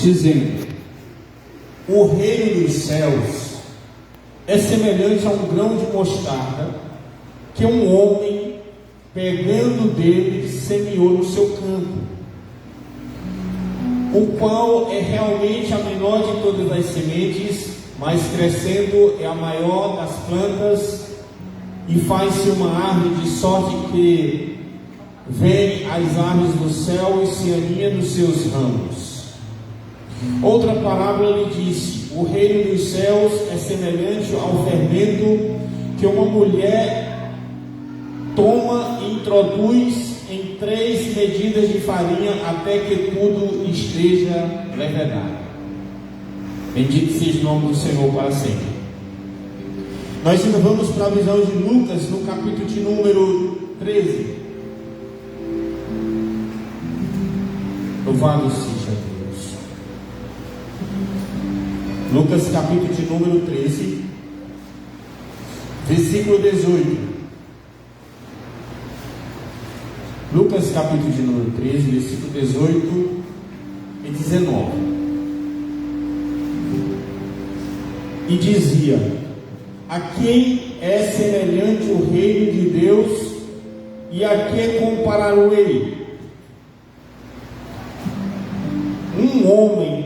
dizendo: o reino dos céus é semelhante a um grão de mostarda que um homem, pegando dele, semeou no seu campo, o qual é realmente a menor de todas as sementes, mas crescendo é a maior das plantas, e faz-se uma árvore de sorte que vem as aves do céu e se aninha nos seus ramos. Outra parábola lhe disse: o reino dos céus é semelhante ao fermento que uma mulher toma e introduz em 3 medidas de farinha até que tudo esteja levedado. Bendito seja o nome do Senhor para sempre. Nós ainda vamos para a visão de Lucas, no capítulo de número 13. Louvado seja Deus. Lucas, capítulo de número 13, versículo 18. Lucas, capítulo de número 13, versículo 18 e 19. E dizia: a quem é semelhante o reino de Deus, e a que compararei? Um homem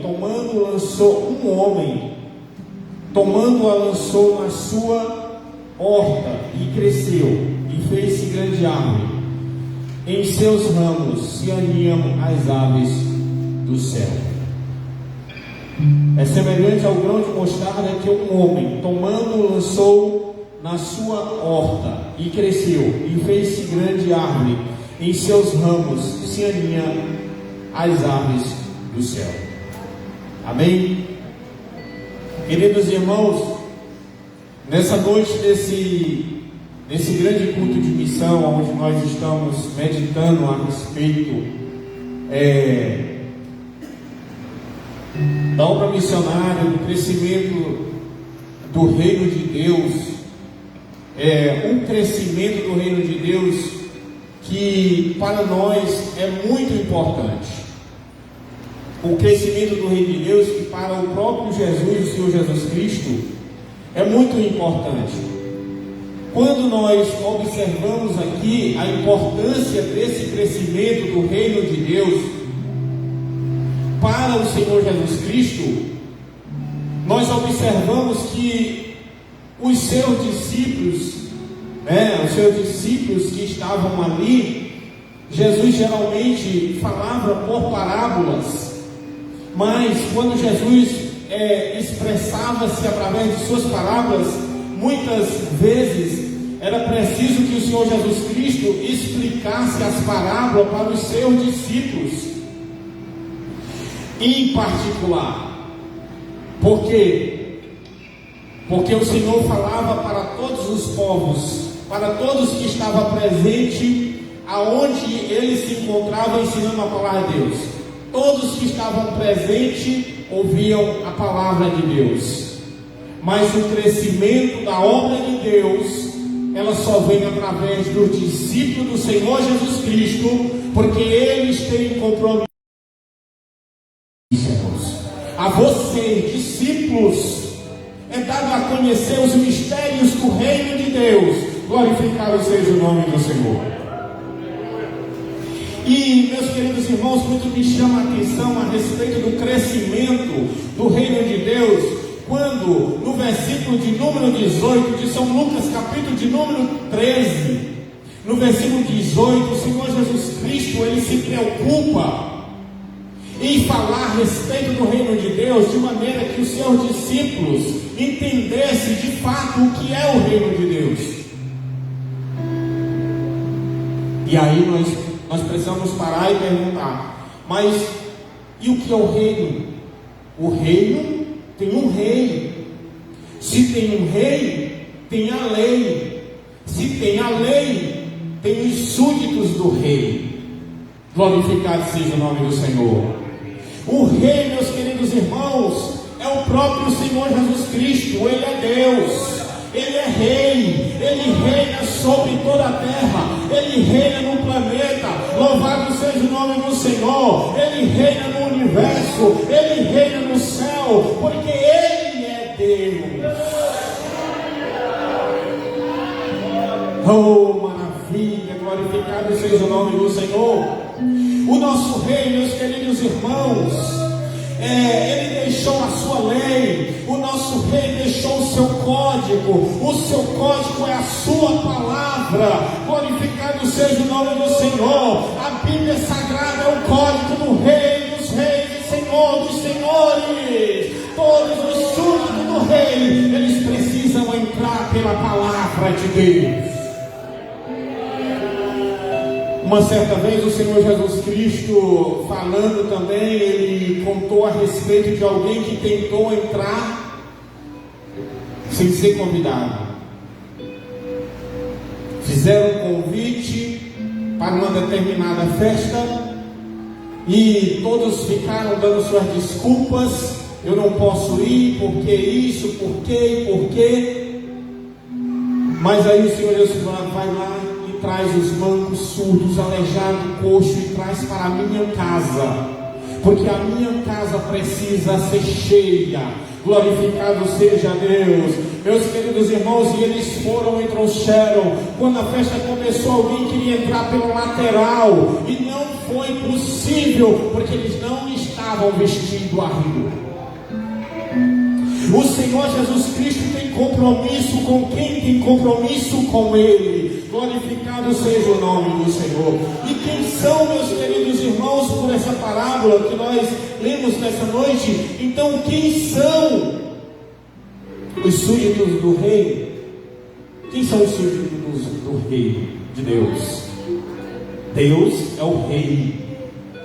tomando-a lançou na sua horta, e cresceu, e fez-se grande árvore. Em seus ramos se aninham as aves do céu. É semelhante ao grão de mostarda que um homem, tomando, lançou na sua horta, e cresceu, e fez-se grande árvore. Em seus ramos se aninham as aves do céu. Amém? Queridos irmãos, nessa noite desse grande culto de missão, onde nós estamos meditando a respeito da obra missionária, do crescimento do reino de Deus, um crescimento do reino de Deus que para nós é muito importante. O crescimento do reino de Deus, que para o próprio Jesus, o Senhor Jesus Cristo, é muito importante. Quando nós observamos aqui a importância desse crescimento do reino de Deus para o Senhor Jesus Cristo, nós observamos que os seus discípulos que estavam ali, Jesus geralmente falava por parábolas. Mas quando Jesus expressava-se através de suas parábolas, muitas vezes era preciso que o Senhor Jesus Cristo explicasse as parábolas para os seus discípulos, em particular. Por quê? Porque o Senhor falava para todos os povos, para todos que estavam presentes, aonde ele se encontrava ensinando a palavra de Deus. Todos que estavam presentes ouviam a palavra de Deus. Mas o crescimento da obra de Deus, ela só vem através dos discípulos do Senhor Jesus Cristo, porque eles têm compromisso. A vocês, discípulos, é dado a conhecer os mistérios do reino de Deus. Glorificado seja o nome do Senhor. E, meus queridos irmãos, muito me chama a atenção a respeito do crescimento do reino de Deus, quando no versículo de número 18 de São Lucas, capítulo de número 13, no versículo 18, o Senhor Jesus Cristo, ele se preocupa em falar a respeito do reino de Deus, de maneira que os seus discípulos entendessem de fato o que é o reino de Deus. E aí nós precisamos parar e perguntar: mas e o que é o reino? O reino tem um rei. Se tem um rei, tem a lei. Se tem a lei, tem os súditos do rei. Glorificado seja o nome do Senhor. O rei, meus queridos irmãos, é o próprio Senhor Jesus Cristo. Ele é Deus, Ele é rei, Ele reina sobre toda a terra, Ele reina no planeta. Louvado seja o nome do Senhor. Ele reina no universo, Ele Oh, maravilha, glorificado seja o nome do Senhor. O nosso rei, meus queridos irmãos, ele deixou a sua lei. O nosso rei deixou o seu código. O seu código é a sua palavra. Glorificado seja o nome do Senhor. A Bíblia Sagrada é o código do rei dos reis e Senhor dos senhores. Todos os súditos do rei, eles precisam entrar pela palavra de Deus. Uma certa vez o Senhor Jesus Cristo, falando também, ele contou a respeito de alguém que tentou entrar sem ser convidado. Fizeram um convite para uma determinada festa e todos ficaram dando suas desculpas. Eu não posso ir, porque isso, porque. Mas aí o Senhor Jesus falou: vai lá, traz os mancos, surdos, aleijados, coxo e traz para a minha casa, porque a minha casa precisa ser cheia. Glorificado seja Deus. Meus queridos irmãos, e eles foram e trouxeram. Quando a festa começou, alguém queria entrar pelo lateral e não foi possível, porque eles não estavam vestindo a rio. O Senhor Jesus Cristo tem compromisso com quem tem compromisso com Ele. Glorificado seja o nome do Senhor. E quem são, meus queridos irmãos, por essa parábola que nós lemos nessa noite? Então, quem são os súditos do rei? Quem são os súditos do rei de Deus? Deus é o rei.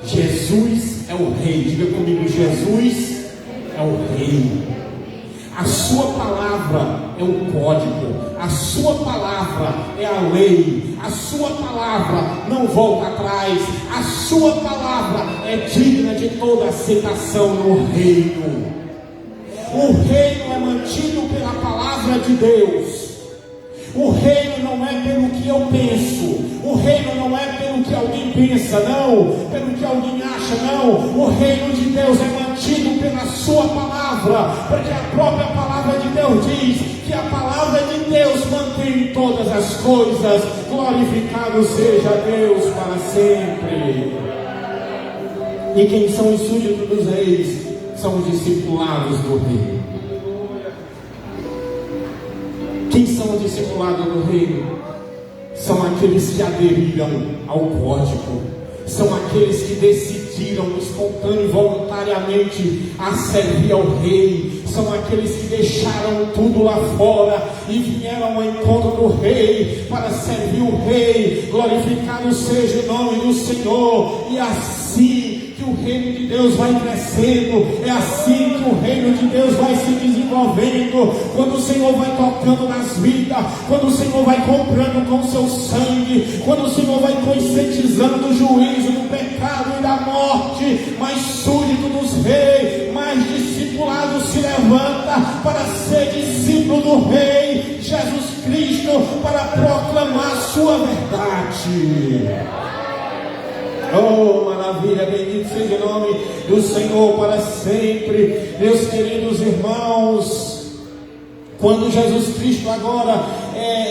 Jesus é o rei. Diga comigo: Jesus é o rei. A sua palavra é o código, a sua palavra é a lei, a sua palavra não volta atrás, a sua palavra é digna de toda aceitação no reino. O reino é mantido pela palavra de Deus. O reino não é pelo que eu penso, o reino não é pelo que alguém pensa, não, pelo que alguém acha, não. O reino de Deus é mantido pela sua palavra, porque a própria palavra de Deus diz que a palavra de Deus mantém todas as coisas. Glorificado seja Deus para sempre. E quem são os súditos dos reis? São os discipulados do rei. Quem são os discipulados do reino? São aqueles que aderiram ao código. São aqueles que decidiram espontâneo e voluntariamente a servir ao rei. São aqueles que deixaram tudo lá fora e vieram ao encontro do rei para servir o rei. Glorificado seja o nome do Senhor. E assim que o reino de Deus vai crescendo, é assim que o reino de Deus vai se desenvolvendo. Quando o Senhor vai tocando nas vidas, quando o Senhor vai comprando com seu sangue, quando o Senhor vai conscientizando do juízo, do pecado e da morte, mais súdito dos reis, mais discipulado se levanta para ser discípulo do rei Jesus Cristo, para proclamar a sua verdade. Oh, maravilha, bendito seja o nome do Senhor para sempre. Meus queridos irmãos, quando Jesus Cristo agora,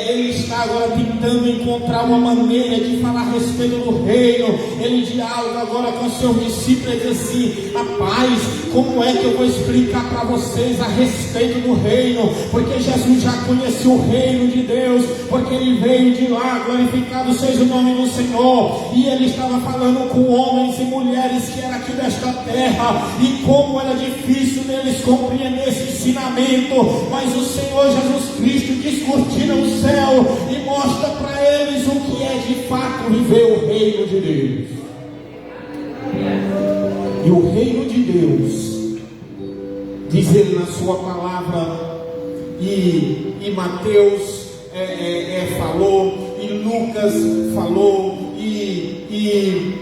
ele está agora tentando encontrar uma maneira de falar a respeito do reino, ele dialoga agora com seus discípulos e diz assim: rapaz, como é que eu vou explicar para vocês a respeito do reino? Porque Jesus já conhecia o reino de Deus, porque ele veio de lá. Glorificado seja o nome do Senhor. E ele estava falando com homens e mulheres que eram aqui desta terra, e como era difícil deles compreender esse ensinamento, mas o Senhor Jesus Cristo descortina o céu e mostra para eles o que é de fato viver o reino de Deus. E o reino de Deus, diz ele na sua palavra, e Mateus falou, e Lucas falou, e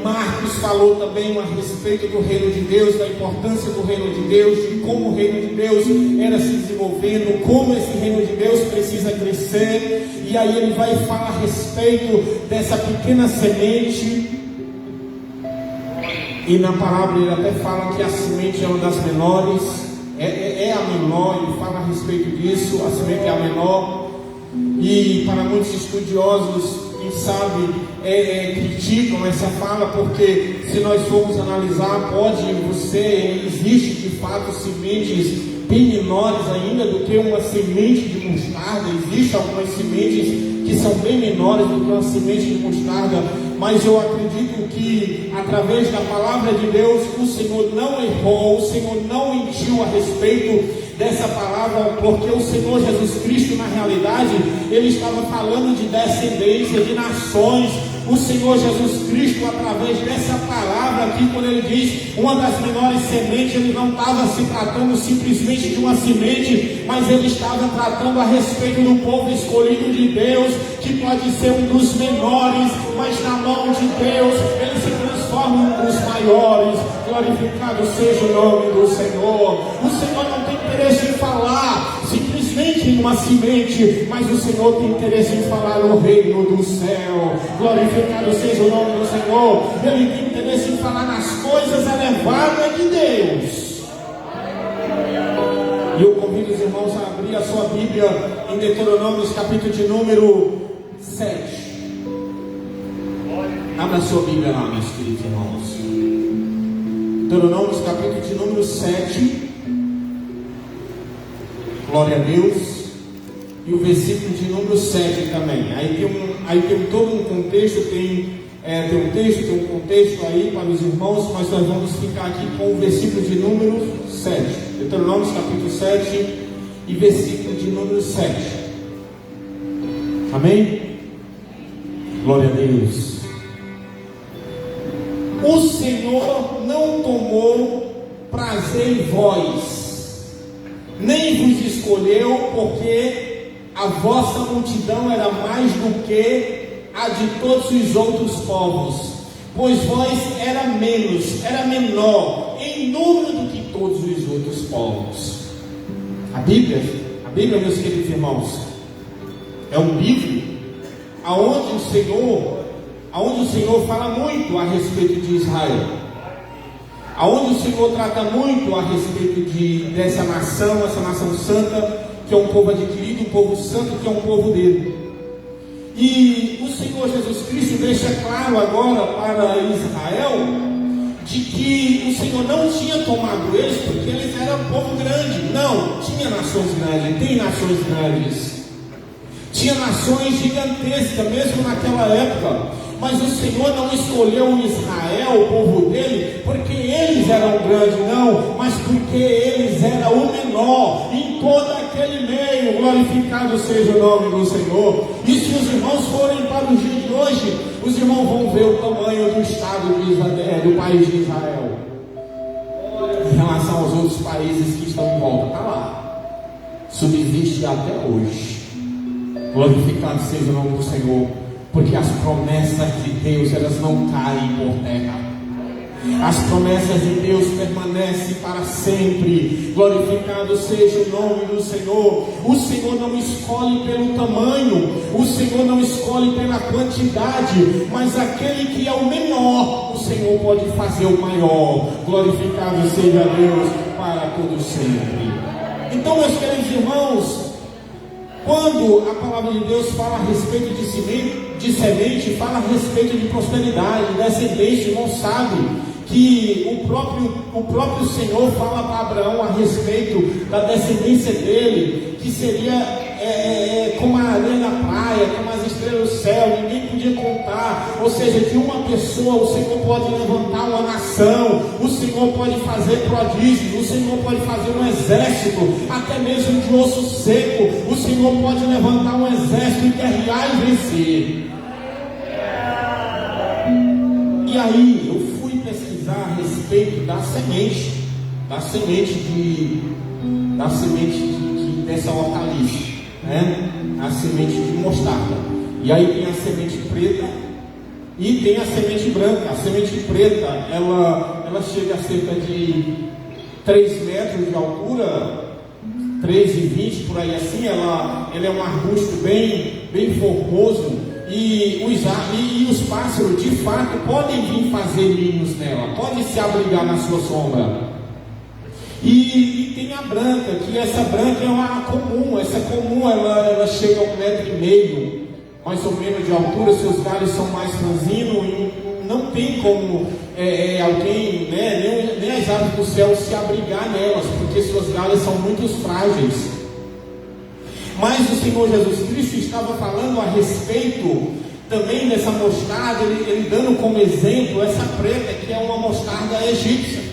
Marcos falou também a respeito do reino de Deus, da importância do reino de Deus, de como o reino de Deus era se desenvolvendo, como esse reino de Deus precisa crescer. E aí ele vai falar a respeito dessa pequena semente. E na palavra ele até fala que a semente é uma das menores, é a menor, ele fala a respeito disso, a semente é a menor. E para muitos estudiosos, quem sabe, criticam essa fala, porque se nós formos analisar, existe de fato sementes bem menores ainda do que uma semente de mostarda. Existem algumas sementes que são bem menores do que uma semente de mostarda, mas eu acredito que através da palavra de Deus, o Senhor não errou, o Senhor não mentiu a respeito dessa palavra, porque o Senhor Jesus Cristo, na realidade, Ele estava falando de descendência, de nações. O Senhor Jesus Cristo, através dessa palavra aqui, quando Ele diz uma das menores sementes, Ele não estava se tratando simplesmente de uma semente, mas Ele estava tratando a respeito do povo escolhido de Deus, que pode ser um dos menores, mas na mão de Deus, Ele se transforma em um dos maiores. Glorificado seja o nome do Senhor. O Senhor não tem interesse em falar simplesmente em uma semente, mas o Senhor tem interesse em falar no reino do céu. Glorificado seja o nome do Senhor. Ele tem interesse em falar nas coisas elevadas de Deus. E eu convido os irmãos a abrir a sua Bíblia em Deuteronômio, capítulo de número 7. Abra a sua Bíblia lá, meus queridos irmãos. Deuteronômio, capítulo de número 7. Glória a Deus. E o versículo de número 7 também. Aí tem todo um contexto, tem um contexto aí para os irmãos, mas nós vamos ficar aqui com o versículo de número 7. Deuteronômio, capítulo 7 e versículo de número 7. Amém? Glória a Deus. O Senhor não tomou prazer em vós, nem vos escolheu, porque a vossa multidão era mais do que a de todos os outros povos, pois vós era menor em número do que todos os outros povos. A Bíblia, meus queridos irmãos, é um livro aonde o Senhor fala muito a respeito de Israel, aonde o Senhor trata muito a respeito dessa nação santa, que é um povo adquirido, um povo santo, que é um povo dele. E o Senhor Jesus Cristo deixa claro agora para Israel de que o Senhor não tinha tomado eles porque eles eram um povo grande. Não, tinha nações grandes, tem nações grandes, tinha nações gigantescas mesmo naquela época. Mas o Senhor não escolheu Israel, o povo dele, porque eles eram grandes, não, mas porque eles eram o menor em todo aquele meio. Glorificado seja o nome do Senhor. E se os irmãos forem para os dias de hoje, os irmãos vão ver o tamanho do estado de Israel, do país de Israel, em relação aos outros países que estão em volta. Está lá, subsiste até hoje. Glorificado seja o nome do Senhor. Porque as promessas de Deus, elas não caem por terra. As promessas de Deus permanecem para sempre. Glorificado seja o nome do Senhor. O Senhor não escolhe pelo tamanho, o Senhor não escolhe pela quantidade, mas aquele que é o menor, o Senhor pode fazer o maior. Glorificado seja Deus para todo sempre. Então, meus queridos irmãos, quando a palavra de Deus fala a respeito de semente, fala a respeito de prosperidade, descendência, irmão sabe que o próprio Senhor fala para Abraão a respeito da descendência dele, que seria como a areia na praia, como as estrelas do céu, ninguém podia contar. Ou seja, de uma pessoa o Senhor pode levantar uma nação, o Senhor pode fazer prodígios, o Senhor pode fazer um exército, até mesmo de osso seco. O Senhor pode levantar um exército e guerrear e vencer. E aí eu fui pesquisar a respeito da semente dessa hortaliça, né? A semente de mostarda. E aí tem a semente preta e tem a semente branca. A semente preta, ela chega a cerca de 3 metros de altura, 3,20 por aí assim. Ela é um arbusto bem formoso. E os pássaros de fato podem vir fazer ninhos nela, podem se abrigar na sua sombra. E tem a branca, que essa branca é uma comum. Essa comum, ela chega a 1,5 m, mais ou menos de altura. Seus galhos são mais franzinos e não tem como alguém, né, nem as aves do céu se abrigar nelas, porque suas galhas são muito frágeis. Mas o Senhor Jesus Cristo estava falando a respeito também dessa mostarda, ele dando como exemplo essa preta, que é uma mostarda egípcia.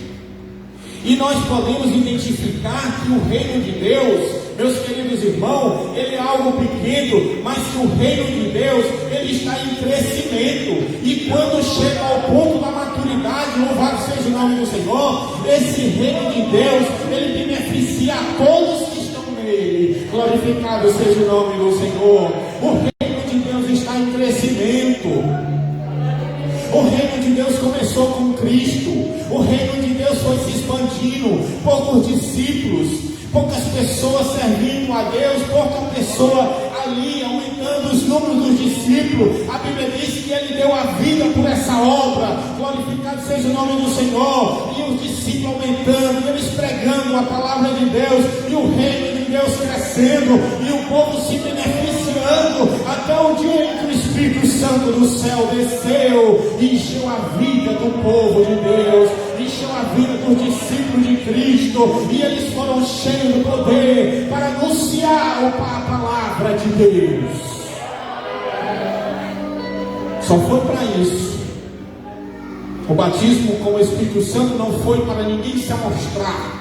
E nós podemos identificar que o reino de Deus, meus queridos irmãos, ele é algo pequeno, mas que o reino de Deus, ele está em crescimento. E quando chega ao ponto da maturidade, louvado seja o nome do Senhor, esse reino de Deus, ele beneficia a todos que estão nele. Glorificado seja o nome do Senhor. O reino de Deus está em crescimento. O reino de Deus começou com Cristo. O reino de Deus foi se expandindo. Poucos discípulos, poucas pessoas servindo a Deus, pouca pessoa ali aumentando os números dos discípulos. A Bíblia diz que ele deu a vida por essa obra. Glorificado seja o nome do Senhor. E os discípulos aumentando, eles pregando a palavra de Deus, e o reino de Deus crescendo, e o povo se beneficiando, até o dia em que o Espírito Santo do céu desceu e encheu a vida do povo de Deus, encheu a vida dos discípulos de Cristo, e eles foram cheios do poder para anunciar a palavra de Deus. Só foi para isso. O batismo com o Espírito Santo não foi para ninguém se amostrar,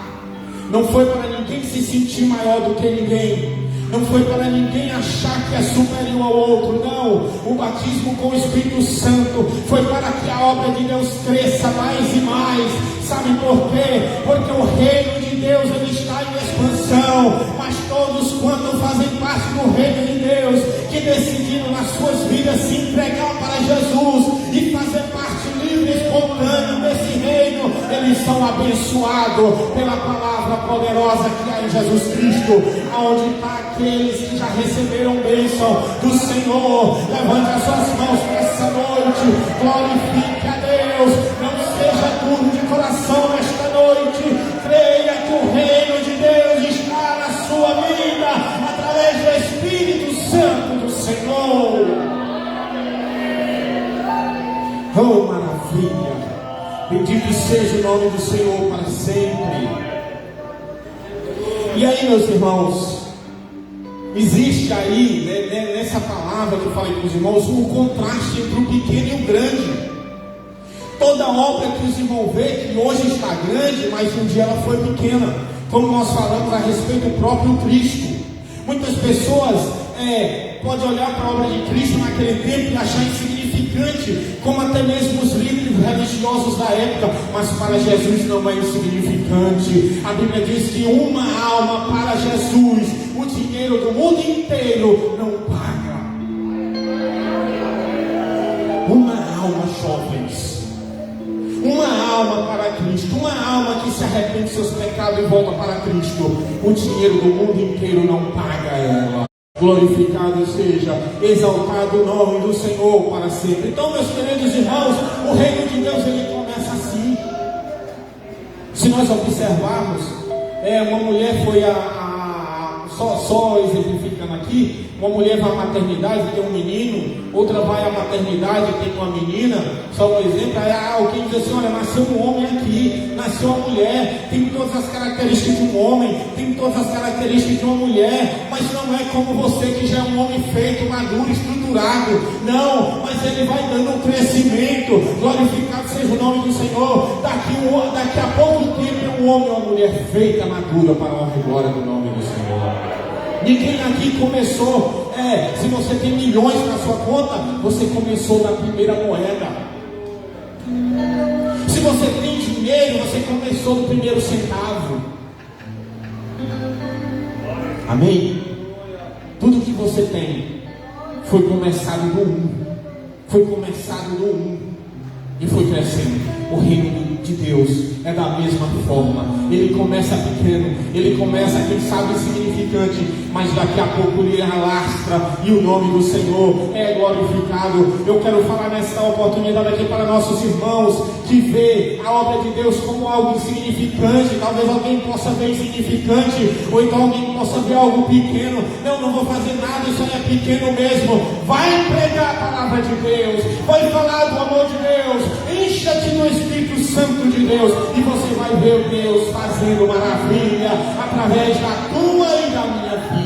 não foi para ninguém se sentir maior do que ninguém, não foi para ninguém achar que é superior ao outro. Não, o batismo com o Espírito Santo foi para que a obra de Deus cresça mais e mais. Sabe por quê? Porque o reino de Deus, ele está em expansão, mas todos quando fazem parte do reino de Deus, que decidiram nas suas vidas se entregar para Jesus e fazer parte livre e espontâneo desse reino, eles são abençoados pela palavra poderosa que há em Jesus Cristo. Aonde está aqueles que já receberam bênção do Senhor? Levante as suas mãos nessa noite, glorifique a Deus, não seja duro de coração nesta noite, creia que o reino de Deus está na sua vida, através do Espírito Santo do Senhor. Oh, maravilha! Bendito seja o nome do Senhor para sempre. E aí, meus irmãos, existe aí, nessa palavra que eu falei com os irmãos, um contraste entre o pequeno e o grande. Toda obra que os irmãos veem que hoje está grande, mas um dia ela foi pequena, como nós falamos a respeito do próprio Cristo. Muitas pessoas podem olhar para a obra de Cristo naquele tempo e achar insignificante, como até mesmo os líderes religiosos da época, mas para Jesus não é insignificante. A Bíblia diz que uma alma para Jesus, o dinheiro do mundo inteiro não paga. Uma alma, jovens, uma alma para Cristo, uma alma que se arrepende de seus pecados e volta para Cristo, o dinheiro do mundo inteiro não paga ela. Glorificado seja, exaltado o nome do Senhor para sempre. Então, meus queridos irmãos, o reino de Deus, ele começa assim. Se nós observarmos, uma mulher foi só exemplificando aqui, uma mulher vai à maternidade e tem um menino, outra vai à maternidade e tem uma menina, só um exemplo. Aí alguém diz assim: olha, nasceu um homem aqui, nasceu uma mulher, tem todas as características de um homem, tem todas as características de uma mulher, mas não é como você que já é um homem feito, maduro, estruturado. Não, mas ele vai dando um crescimento. Glorificado seja o nome do Senhor. Daqui a pouco tempo é um homem ou uma mulher feita, madura, para a honra e glória do nome do Senhor. Ninguém aqui começou, se você tem milhões na sua conta, você começou da primeira moeda. Se você tem dinheiro, você começou do primeiro centavo. Amém? Tudo que você tem foi começado do um. Foi começado do um e foi crescendo. O reino de Deus é é da mesma forma. Ele começa pequeno, ele começa, quem sabe, insignificante, mas daqui a pouco ele alastra e o nome do Senhor é glorificado. Eu quero falar nessa oportunidade aqui para nossos irmãos que vê a obra de Deus como algo insignificante. Talvez alguém possa ver insignificante, ou então alguém possa ver algo pequeno. Eu não vou fazer nada, isso aí é pequeno mesmo. Vai pregar a palavra de Deus, vai falar do amor de Deus, encha-te do Espírito Santo de Deus, e você vai ver Deus fazendo maravilha através da tua e da minha vida.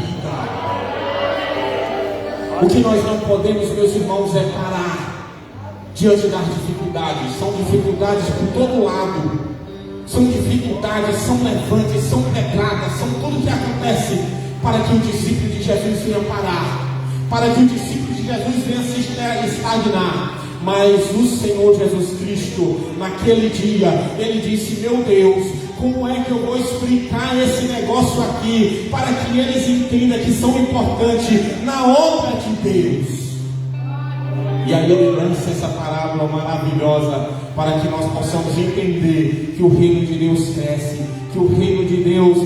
O que nós não podemos, meus irmãos, é parar diante das dificuldades. São dificuldades por todo lado, são dificuldades, são levantes, são pedradas, são tudo que acontece para que o discípulo de Jesus venha parar, para que o discípulo de Jesus venha se estagnar. Mas o Senhor Jesus Cristo, naquele dia, Ele disse: meu Deus, como é que eu vou explicar esse negócio aqui, para que eles entendam que são importantes na obra de Deus? E aí Ele lança essa parábola maravilhosa, para que nós possamos entender que o reino de Deus cresce, que o reino de Deus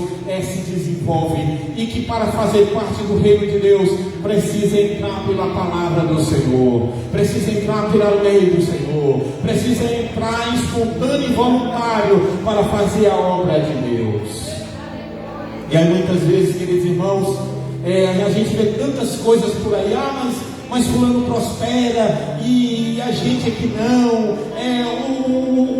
se desenvolve, e que para fazer parte do reino de Deus precisa entrar pela palavra do Senhor, precisa entrar pela lei do Senhor, precisa entrar espontâneo e voluntário para fazer a obra de Deus. E aí muitas vezes, queridos irmãos, a gente vê tantas coisas por aí, mas fulano prospera e a gente aqui não,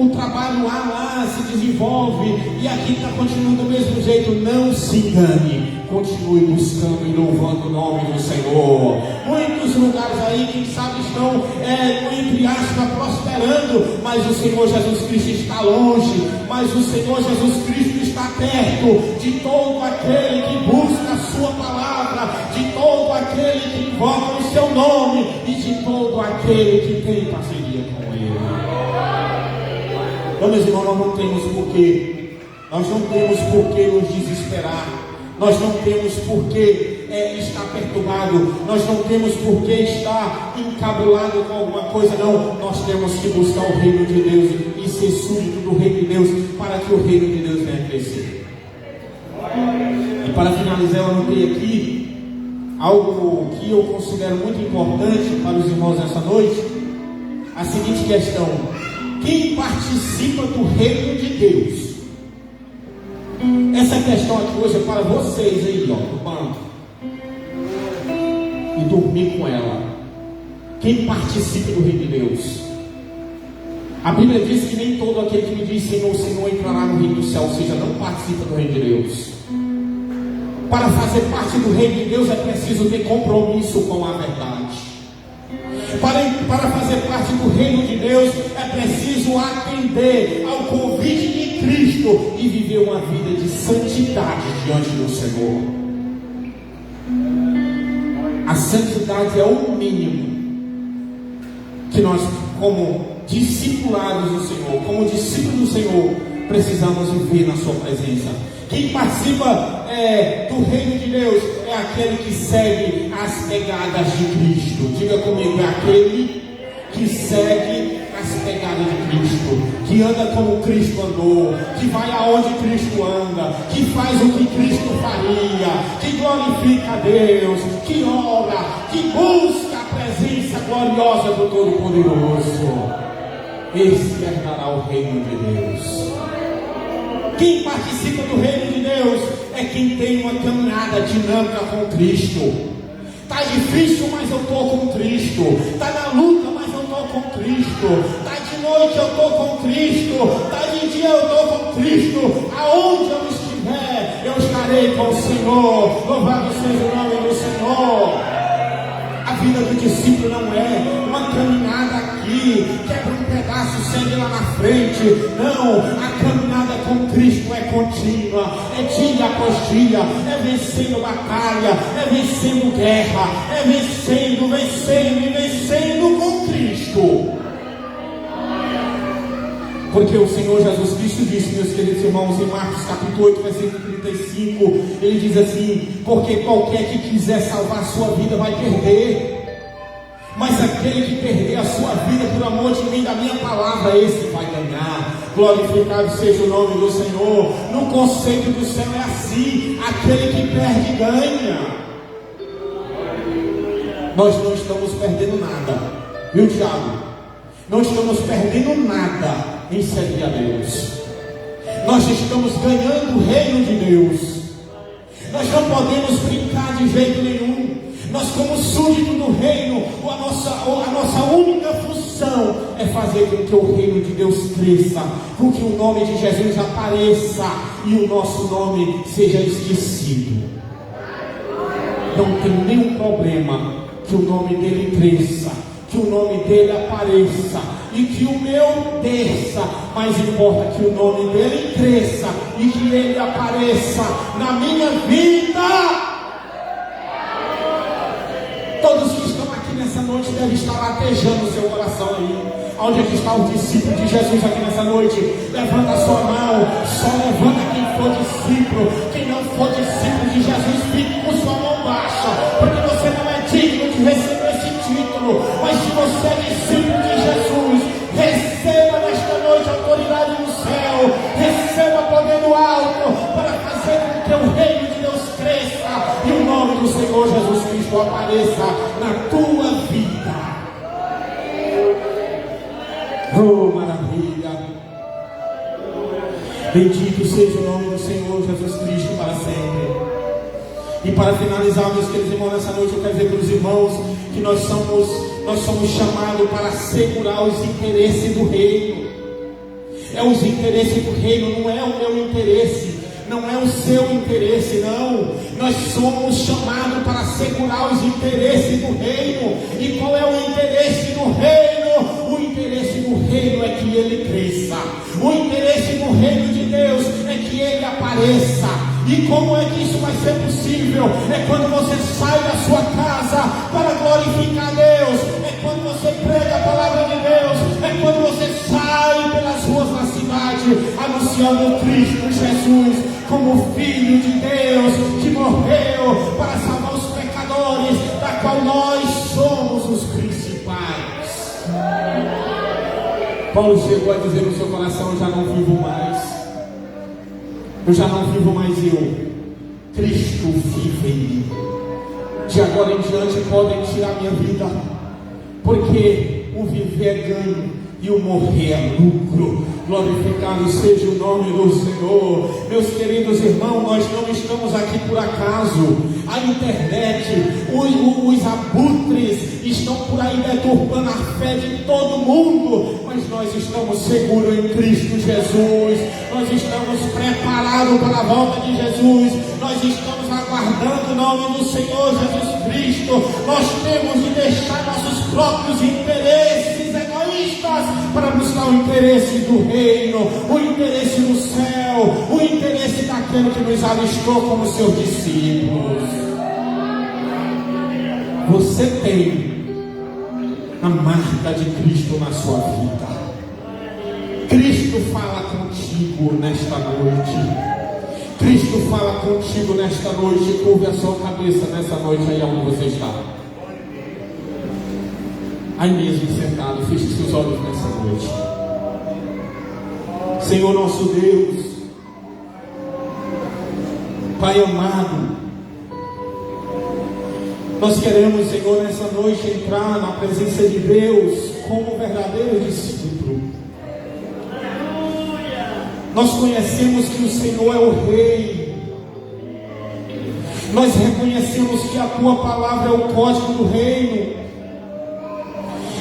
o trabalho lá se desenvolve e aqui está continuando do mesmo jeito. Não se engane, continue buscando e louvando o nome do Senhor. Muitos lugares aí, quem sabe, estão, entre aspas, prosperando, mas o Senhor Jesus Cristo está longe, mas o Senhor Jesus Cristo está perto de todo aquele que busca a sua palavra, de todo aquele que invoca o seu nome e de todo aquele que tem parceria com Ele. Então, meus irmãos, nós não temos por que nos desesperar, nós não temos por que estar perturbado, nós não temos por que estar encabulado com alguma coisa, não. Nós temos que buscar o reino de Deus e ser súdito do reino de Deus, para que o reino de Deus venha crescer. E para finalizar, eu anotei aqui algo que eu considero muito importante para os irmãos nessa noite. A seguinte questão: quem participa do reino de Deus? Essa questão aqui hoje é para vocês aí, no banco, e dormir com ela. Quem participa do reino de Deus? A Bíblia diz que nem todo aquele que me diz Senhor, Senhor entrará no reino do céu, ou seja, não participa do reino de Deus. Para fazer parte do reino de Deus é preciso ter compromisso com a verdade. Para fazer parte do reino de Deus é preciso atender ao convite de Cristo e viver uma vida de santidade diante do Senhor. A santidade é o mínimo que nós, como discipulados do Senhor, como discípulos do Senhor, precisamos viver na sua presença. Quem participa do reino de Deus é aquele que segue as pegadas de Cristo. Diga comigo: é aquele que segue as pegadas de Cristo, que anda como Cristo andou, que vai aonde Cristo anda, que faz o que Cristo faria, que glorifica a Deus, que ora, que busca a presença gloriosa do Todo-Poderoso. Esse herdará o reino de Deus. Quem participa do reino de Deus é quem tem uma caminhada dinâmica com Cristo. Está difícil, mas eu estou com Cristo. Está na luta, mas eu estou com Cristo. Está de noite, eu estou com Cristo. Está de dia, eu estou com Cristo. Aonde eu estiver, eu estarei com o Senhor. Louvado seja o nome do Senhor. A vida do discípulo não é uma caminhada aqui, quebra um pedaço, segue lá na frente. Não, a caminhada com Cristo é contínua, é dia após dia, é vencendo batalha, é vencendo guerra, é vencendo com Cristo. Porque o Senhor Jesus Cristo disse, meus queridos irmãos, em Marcos capítulo 8, versículo 35, Ele diz assim: porque qualquer que quiser salvar a sua vida vai perder, Mas aquele que perder a sua vida por amor de mim, da minha palavra, esse vai ganhar. Glorificado seja o nome do Senhor. No conceito do céu é assim: aquele que perde ganha. Nós não estamos perdendo nada, viu, Tiago? Não estamos perdendo nada em servir a Deus. Nós estamos ganhando o reino de Deus. Nós não podemos brincar de jeito nenhum. Nós, como súdito do reino, a nossa única função é fazer com que o reino de Deus cresça, com que o nome de Jesus apareça e o nosso nome seja esquecido. Não tem nenhum problema que o nome dele cresça, que o nome dele apareça e que o meu desça. Mas importa que o nome dele cresça e que ele apareça na minha vida. Todos que estão aqui nessa noite devem estar latejando o seu coração aí. Onde é que está o discípulo de Jesus aqui nessa noite? Levanta a sua mão. Só levanta quem for discípulo. Quem não for discípulo de Jesus, fique com sua mão baixa, porque você não é digno de receber esse título. Mas se você é discípulo de Jesus, receba nesta noite a autoridade do céu. Receba poder do alto para fazer com que o reino de Deus cresça e o nome do Senhor Jesus Cristo apareça na tua vida. Oh, maravilha! Bendito seja o nome do Senhor Jesus Cristo para sempre. E para finalizar, meus queridos irmãos, nessa noite eu quero dizer para os irmãos que nós somos chamados para assegurar os interesses do reino. É os interesses do reino, não é o meu interesse, não é o seu interesse, não. Nós somos chamados para assegurar os interesses do reino. E qual é o interesse do reino? O interesse do reino é que ele cresça. O interesse do reino de Deus é que ele apareça. E como é que isso vai ser possível? É quando você sai da sua casa para glorificar a Deus. É quando você prega a palavra de Deus. É quando você sai pelas ruas da cidade anunciando Cristo Jesus como Filho de Deus, que morreu para salvar os pecadores, da qual nós somos os principais. Paulo chegou a dizer no seu coração: eu já não vivo mais. Eu já não vivo mais eu, Cristo vive em mim. De agora em diante podem tirar minha vida, porque o viver é ganho e o morrer é lucro. Glorificado seja o nome do Senhor. Meus queridos irmãos, nós não estamos aqui por acaso. A internet, os abutres estão por aí deturpando a fé de todo mundo, mas nós estamos seguros em Cristo Jesus. Nós estamos preparados para a volta de Jesus. Nós estamos aguardando o nome do Senhor Jesus Cristo. Nós temos de deixar nossos próprios interesses egoístas para buscar o interesse do reino, o interesse do céu, o interesse daquele que nos alistou como seus discípulos. Você tem a marca de Cristo na sua vida. Cristo fala contigo nesta noite. Cristo fala contigo nesta noite. Curve a sua cabeça nessa noite aí onde você está. Aí mesmo sentado, feche seus olhos nessa noite. Senhor nosso Deus, Pai amado, nós queremos, Senhor, nessa noite entrar na presença de Deus como verdadeiro discípulo. Nós conhecemos que o Senhor é o Rei. Nós reconhecemos que a Tua palavra é o código do reino.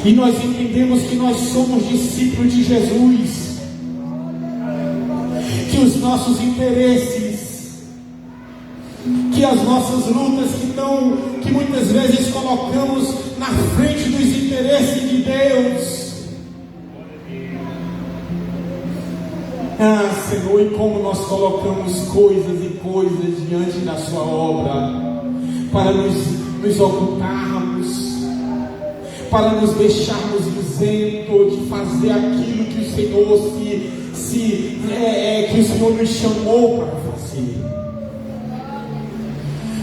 E nós entendemos que nós somos discípulos de Jesus. Que os nossos interesses, que as nossas lutas que muitas vezes colocamos na frente dos interesses de Deus. Ah, Senhor, e como nós colocamos coisas e coisas diante da Sua obra, para nos ocultarmos, para nos deixarmos isentos de fazer aquilo que o Senhor que o Senhor nos chamou para fazer.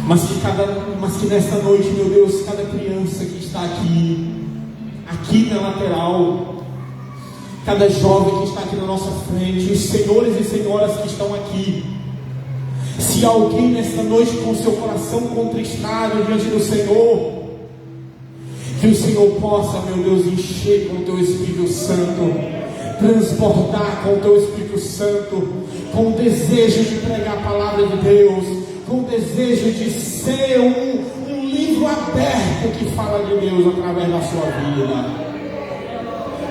Mas que nesta noite, meu Deus, cada criança que está aqui na lateral, cada jovem que está aqui na nossa frente, os senhores e senhoras que estão aqui, se alguém nesta noite com seu coração contristado diante do Senhor, que o Senhor possa, meu Deus, encher com o Teu Espírito Santo, transbordar com o Teu Espírito Santo, com o desejo de pregar a palavra de Deus, com o desejo de ser um livro aberto que fala de Deus através da sua vida.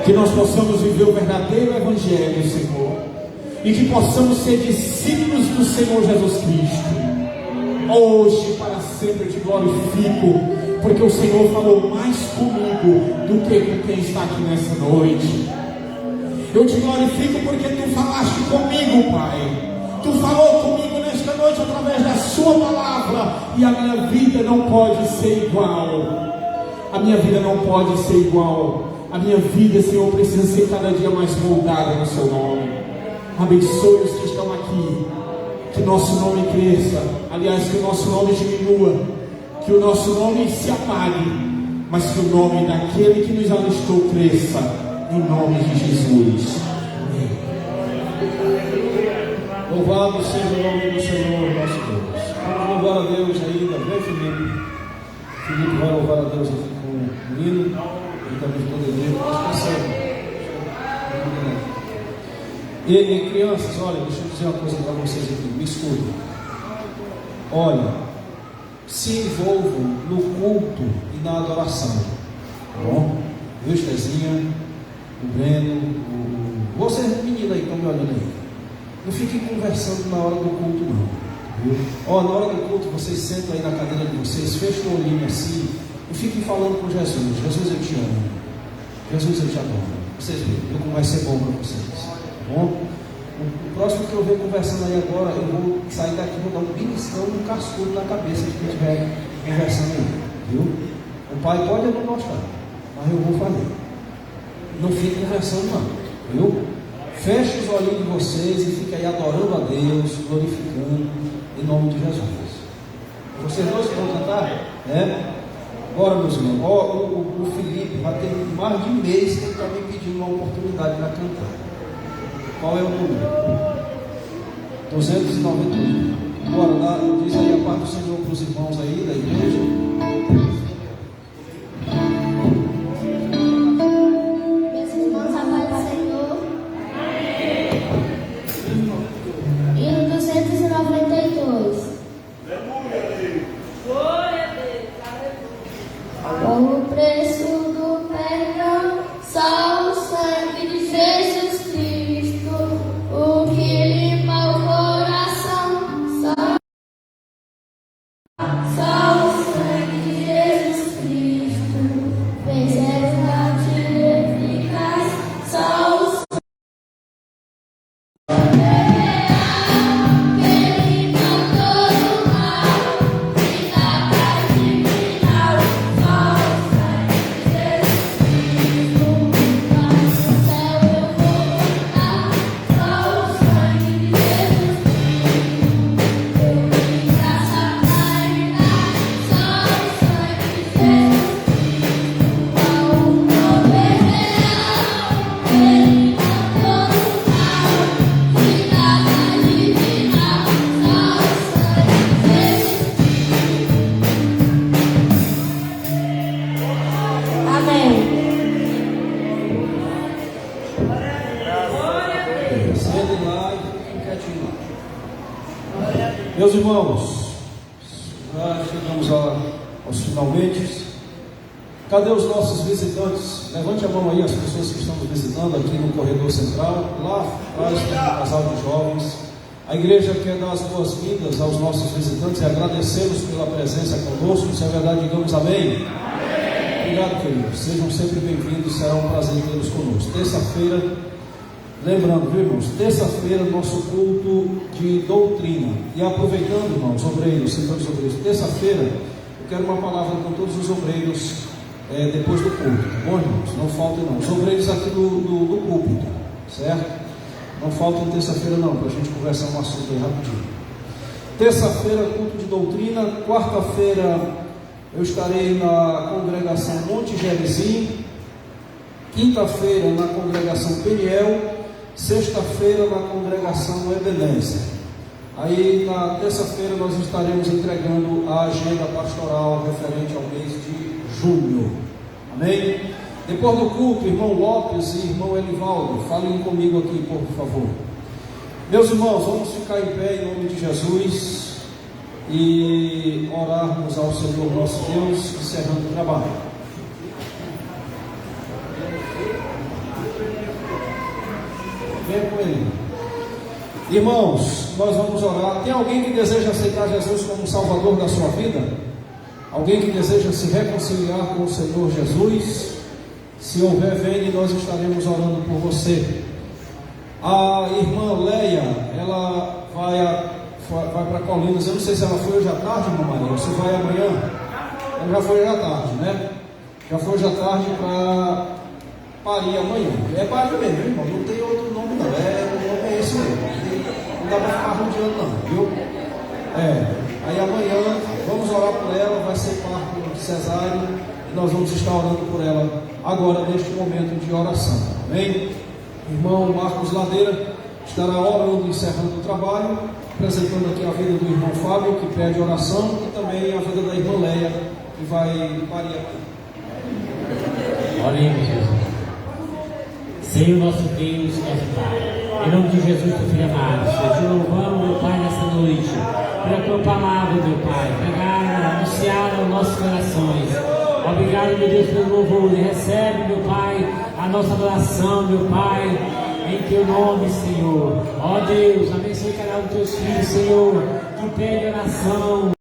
Que nós possamos viver o verdadeiro Evangelho, Senhor, e que possamos ser discípulos do Senhor Jesus Cristo. Hoje, para sempre, eu te glorifico, porque o Senhor falou mais comigo do que com quem está aqui nessa noite. Eu te glorifico porque Tu falaste comigo, Pai. Tu falou comigo nesta noite através da Sua palavra, e a minha vida não pode ser igual. A minha vida não pode ser igual. A minha vida, Senhor, precisa ser cada dia mais moldada no Seu nome. Abençoe os que estão aqui, que nosso nome cresça, aliás, que o nosso nome diminua, que o nosso nome se apague, mas que o nome daquele que nos alistou cresça, em nome de Jesus. Amém. Louvado seja o nome do Senhor nosso Deus. Vamos louvar a Deus ainda, vem Felipe. Felipe vai louvar a Deus aqui com o menino e também com o igreja. E crianças, olha, deixa eu dizer uma coisa para vocês aqui, me escutem. Olha, se envolvam no culto e na adoração, tá bom? Viu, Estezinha, o Breno, vocês meninos aí que estão me olhando aí, não fiquem conversando na hora do culto não, viu? Ó, na hora do culto vocês sentam aí na cadeira de vocês, fechem o olhinho assim e fiquem falando com Jesus. Jesus, eu te amo, Jesus, eu te adoro. Vocês viram como vai ser bom para vocês, tá bom? O próximo que eu ver conversando aí agora, eu vou sair daqui e vou dar um beliscão no cascudo na cabeça de quem estiver conversando aí, viu? O pai pode não gostar, mas eu vou fazer. Não fique conversando não, viu? Feche os olhinhos de vocês e fique aí adorando a Deus, glorificando em nome de Jesus. Vocês dois que vão cantar? Agora, meus irmãos, o Felipe já tem mais de mês que ele está me pedindo uma oportunidade para cantar. Qual é o número? 291. Bora, diz aí a paz do Senhor para os irmãos aí da igreja. Meus irmãos, já chegamos aos finalmente. Cadê os nossos visitantes? Levante a mão aí, as pessoas que estão nos visitando aqui no corredor central. Lá atrás tem um casal de jovens. A igreja quer dar as boas-vindas aos nossos visitantes e agradecê-los pela presença conosco. Se é verdade, digamos amém. Obrigado, queridos. Sejam sempre bem-vindos. Será um prazer tê-los conosco. Terça-feira, lembrando, viu, irmãos? Terça-feira, nosso culto de doutrina. E aproveitando, irmãos, obreiros, senhores obreiros, terça-feira, eu quero uma palavra com todos os obreiros depois do culto, tá bom, irmãos? Não faltem, não. Os obreiros aqui do púlpito, certo? Não faltem terça-feira, não, para a gente conversar um assunto aí rapidinho. Terça-feira, culto de doutrina. Quarta-feira, eu estarei na congregação Monte Gerizim. Quinta-feira, na congregação Peniel. Sexta-feira, na congregação Ebenezer. Aí, na terça-feira, nós estaremos entregando a agenda pastoral referente ao mês de junho. Amém? Depois do culto, irmão Lopes e irmão Elivaldo, falem comigo aqui, por favor. Meus irmãos, vamos ficar em pé em nome de Jesus e orarmos ao Senhor nosso Deus, encerrando o trabalho. Venha com ele. Irmãos, nós vamos orar. Tem alguém que deseja aceitar Jesus como Salvador da sua vida? Alguém que deseja se reconciliar com o Senhor Jesus? Se houver, venha e nós estaremos orando por você. A irmã Leia, ela vai para Colinas. Eu não sei se ela foi hoje à tarde, irmã Maria, ou se vai amanhã. Ela já foi hoje à tarde, né? Já foi hoje à tarde para parir amanhã. É parir mesmo, irmão. Não tem outro nome, não. O nome é esse mesmo. Não dá para ficar rodeando, não, viu? Aí amanhã vamos orar por ela. Vai ser parto cesáreo. E nós vamos estar orando por ela agora, neste momento de oração. Amém? Irmão Marcos Ladeira estará orando, encerrando o trabalho, apresentando aqui a vida do irmão Fábio, que pede oração, e também a vida da irmã Leia, que vai parir aqui. Oremos, Jesus. Senhor nosso Deus, nosso Pai, em nome de Jesus, teu Filho amado, Senhor, te louvamos, meu Pai, nessa noite, pela tua palavra, meu Pai, pregar, anunciar aos nossos corações. Obrigado, meu Deus, pelo louvor. E recebe, meu Pai, a nossa adoração, meu Pai, em teu nome, Senhor. Ó Deus, abençoe cada um dos teus filhos, Senhor, que pede oração.